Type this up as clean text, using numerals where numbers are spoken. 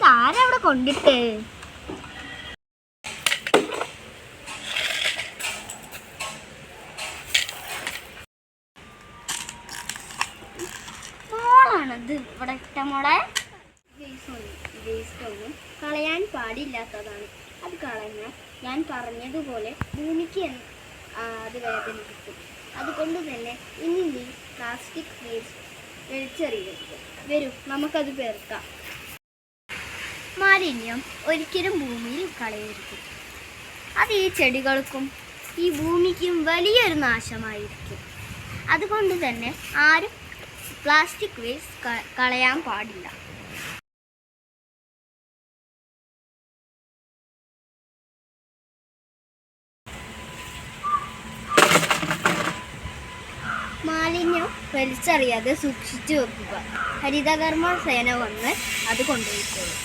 ഇതാരവിടെ കൊണ്ടിട്ട്? മോളാണത് ഇവിടെ ഇട്ട മോളെ. വേസ്റ്റൊന്നും കളയാൻ പാടില്ലാത്തതാണ്. അത് കളഞ്ഞാൽ ഞാൻ പറഞ്ഞതുപോലെ ഭൂമിക്ക് അത് വേദനിപ്പിക്കും. അതുകൊണ്ട് തന്നെ ഇനി നീ പ്ലാസ്റ്റിക് വേസ്റ്റ് വലിച്ചെറിയരുത്. വരൂ, നമുക്കത് പേർക്കാം. മാലിന്യം ഒരിക്കലും ഭൂമിയിൽ കളയരുത്. അത് ഈ ചെടികൾക്കും ഈ ഭൂമിക്കും വലിയൊരു നാശമായിരിക്കും. അതുകൊണ്ട് തന്നെ ആരും പ്ലാസ്റ്റിക് വേസ്റ്റ് കളയാൻ പാടില്ല. മാലിന്യം വലിച്ചെറിയാതെ സൂക്ഷിച്ചു വെക്കുക. ഹരിതകർമ്മ സേന വന്ന് അത് കൊണ്ടുപോയിക്കോളും.